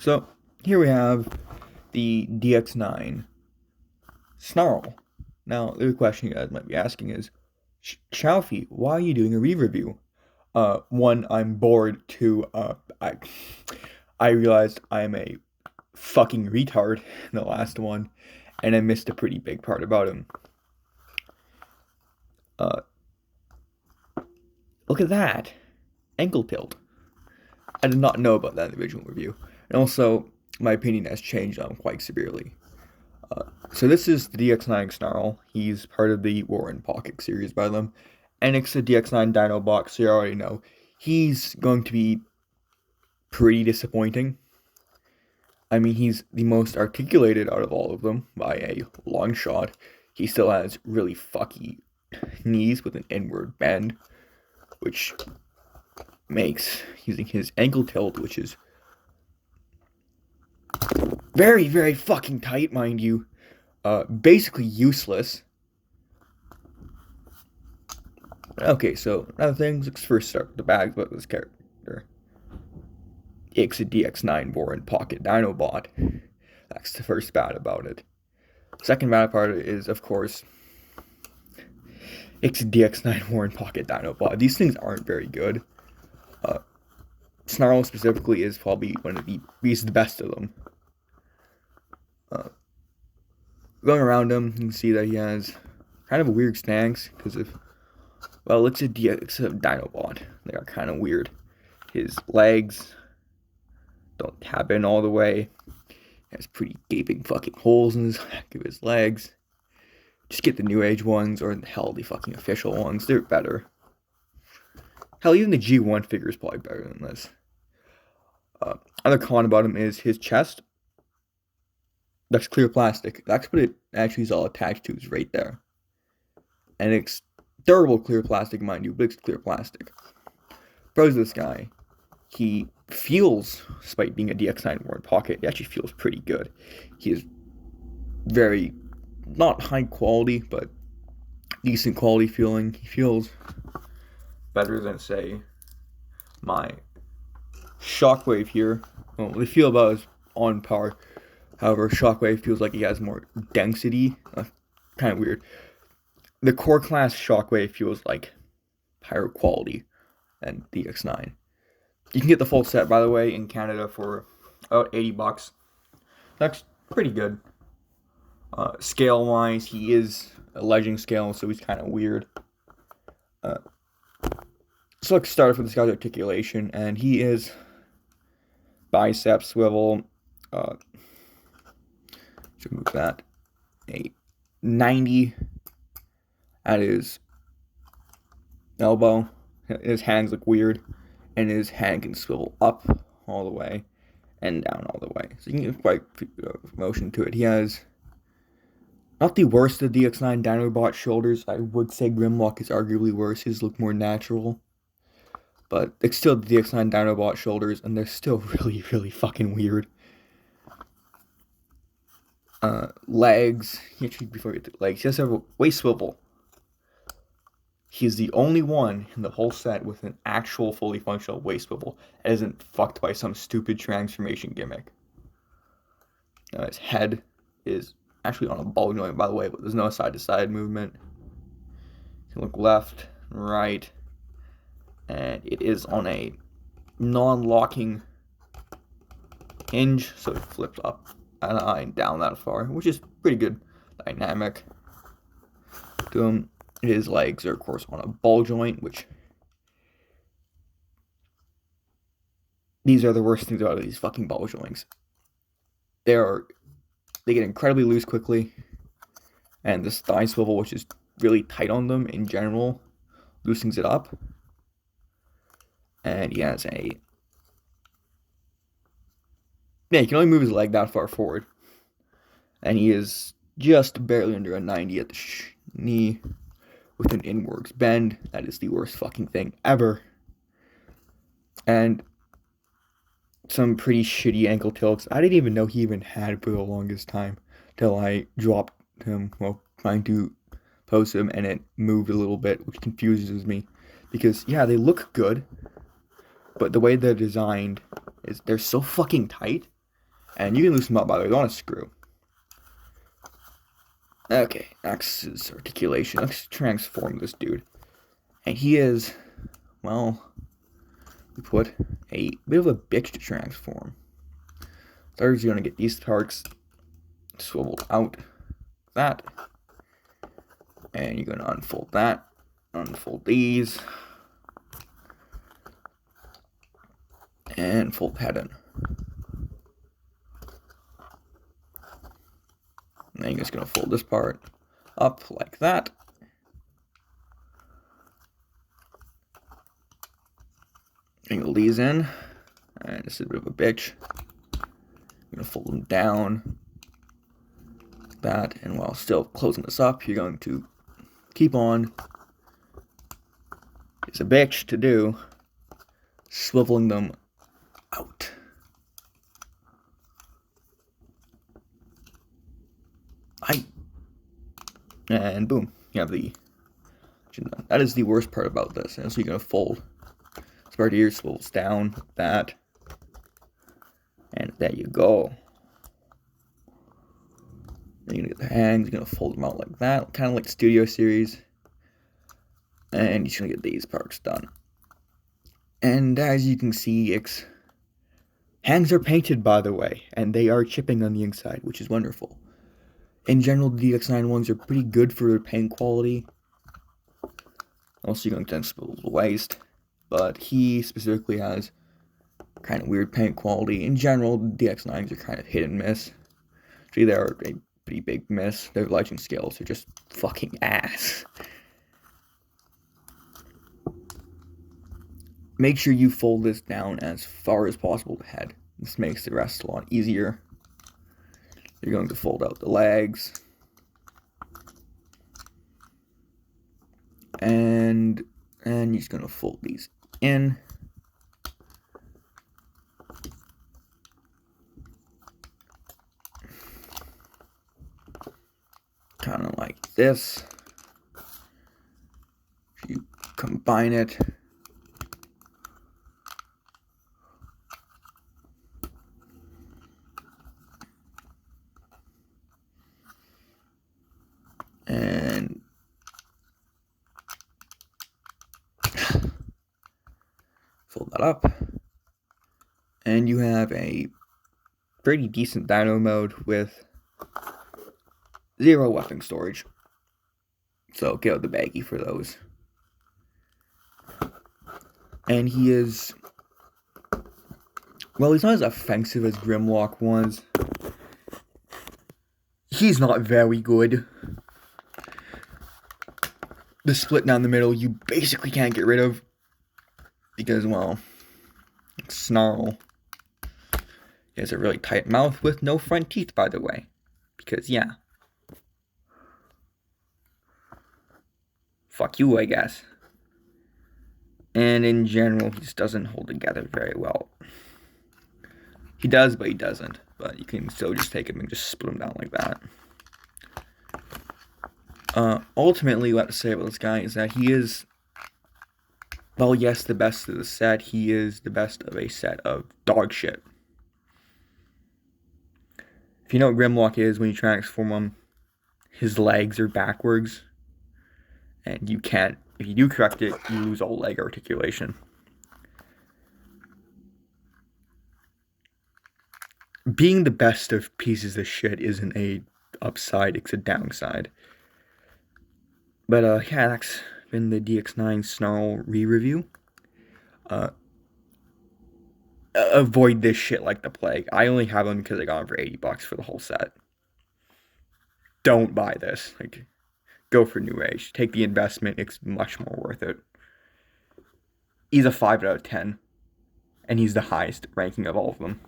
So here we have the DX9 Snarl. Now, the question you guys might be asking is, Xiaofi, why are you doing a re-review? One, I'm bored. Two, I realized I'm a fucking retard in the last one, and I missed a pretty big part about him. Uh, Look at that. Ankle tilt. I did not know about that in the original review. And also, my opinion has changed on him quite severely. So this is the DX9 Snarl. He's part of the War in Pocket series by them. And it's the DX9 Dinobot, so you already know. He's going to be pretty disappointing. I mean, he's the most articulated out of all of them by a long shot. He still has really fucky knees with an inward bend, which makes using his ankle tilt, which is very, very fucking tight, mind you, basically useless. Okay, so another thing, let's first start with the bad about this character. It's a DX9-War in Pocket Dinobot. That's the first bad about it. Second bad part is, of course, it's a DX9-War in Pocket Dinobot. These things aren't very good. Snarl specifically is probably he's the best of them. Going around him, you can see that he has kind of a weird stance because of, well, it's a Dinobot. They are kind of weird. His legs don't tap in all the way. He has pretty gaping fucking holes in the back of his legs. Just get the new age ones, or hell, the fucking official ones. They're better. Hell, even the G1 figure is probably better than this. Other con about him is his chest. That's clear plastic. That's what it actually is all attached to, is right there. And it's durable clear plastic, mind you, but it's clear plastic. Pros of this guy, he feels, despite being a DX9-War in Pocket, he actually feels pretty good. He is very, not high quality, but decent quality feeling. He feels better than, say, my Shockwave here. Well, they feel about as on par. However, Shockwave feels like he has more density. Kind of weird. The core class Shockwave feels like higher quality than the DX9. You can get the full set, by the way, in Canada for about $80. That's pretty good. Scale-wise, he is a legend scale, so he's kind of weird. So let's start with this guy's articulation, and he is bicep swivel. Should move that. A 90 at his elbow. His hands look weird, and his hand can swivel up all the way and down all the way. So you can get quite motion to it. He has not the worst of the DX9 Dinobot shoulders. I would say Grimlock is arguably worse. His look more natural. But it's still the DX9 Dinobot shoulders, and they're still really, really fucking weird. Legs. Actually, before we get to legs, he has a waist swivel. He's the only one in the whole set with an actual fully functional waist swivel that isn't fucked by some stupid transformation gimmick. His head is actually on a ball joint, by the way, but there's no side-to-side movement. You can look left, right, and it is on a non-locking hinge, so it flips up and down that far, which is pretty good dynamic to him. His legs are, of course, on a ball joint, which these are the worst things about these fucking ball joints. They get incredibly loose quickly, and this thigh swivel, which is really tight on them in general, loosens it up. And he has he can only move his leg that far forward. And he is just barely under a 90 at the knee with an inwards bend. That is the worst fucking thing ever. And some pretty shitty ankle tilts. I didn't even know he even had for the longest time till I dropped him while trying to pose him, and it moved a little bit, which confuses me. Because, yeah, they look good, but the way they're designed is they're so fucking tight And you can loosen them up, by the way. Don't want to screw. Okay, next is articulation. Let's transform this dude. And he is, well, we put a bit of a bitch to transform. First, you're going to get these parts swiveled out. That. And you're going to unfold that. Unfold these. And fold that in. And then you're just going to fold this part up like that. Angle these in. And this is a bit of a bitch. You're going to fold them down. Like that. And while still closing this up, you're going to keep on. It's a bitch to do. Swiveling them out. And boom, you have the. That is the worst part about this. And so you're gonna fold. This part here swivels down, like that, and there you go. Then you're gonna get the hands. You're gonna fold them out like that, kind of like Studio Series. And you're just gonna get these parts done. And as you can see, its hands are painted, by the way, and they are chipping on the inside, which is wonderful. In general, the DX9 ones are pretty good for their paint quality. Also, you're going to expose the waste, but he specifically has kind of weird paint quality. In general, the DX9s are kind of hit and miss. Actually, they are a pretty big miss. Their legend scales are just fucking ass. Make sure you fold this down as far as possible to head. This makes the rest a lot easier. You're going to fold out the legs. And you're just going to fold these in. Kind of like this. You combine it. And fold that up. And you have a pretty decent dyno mode with 0 weapon storage. So get out the baggie for those. And he is, well, he's not as offensive as Grimlock was. He's not very good. The split down the middle you basically can't get rid of. Because, well, Snarl. He has a really tight mouth with no front teeth, by the way. Because, yeah. Fuck you, I guess. And in general, he just doesn't hold together very well. He does, but he doesn't. But you can still just take him and just split him down like that. Ultimately, what I have to say about this guy is that he is, well, yes, the best of the set. He is the best of a set of dog shit. If you know what Grimlock is, when you transform him, his legs are backwards. And you can't, if you do correct it, you lose all leg articulation. Being the best of pieces of shit isn't a upside, it's a downside. But, yeah, that's been the DX9 Snarl re-review. Avoid this shit like the plague. I only have them because I got them for $80 for the whole set. Don't buy this. Like, go for New Age. Take the investment. It's much more worth it. He's a 5 out of 10. And he's the highest ranking of all of them.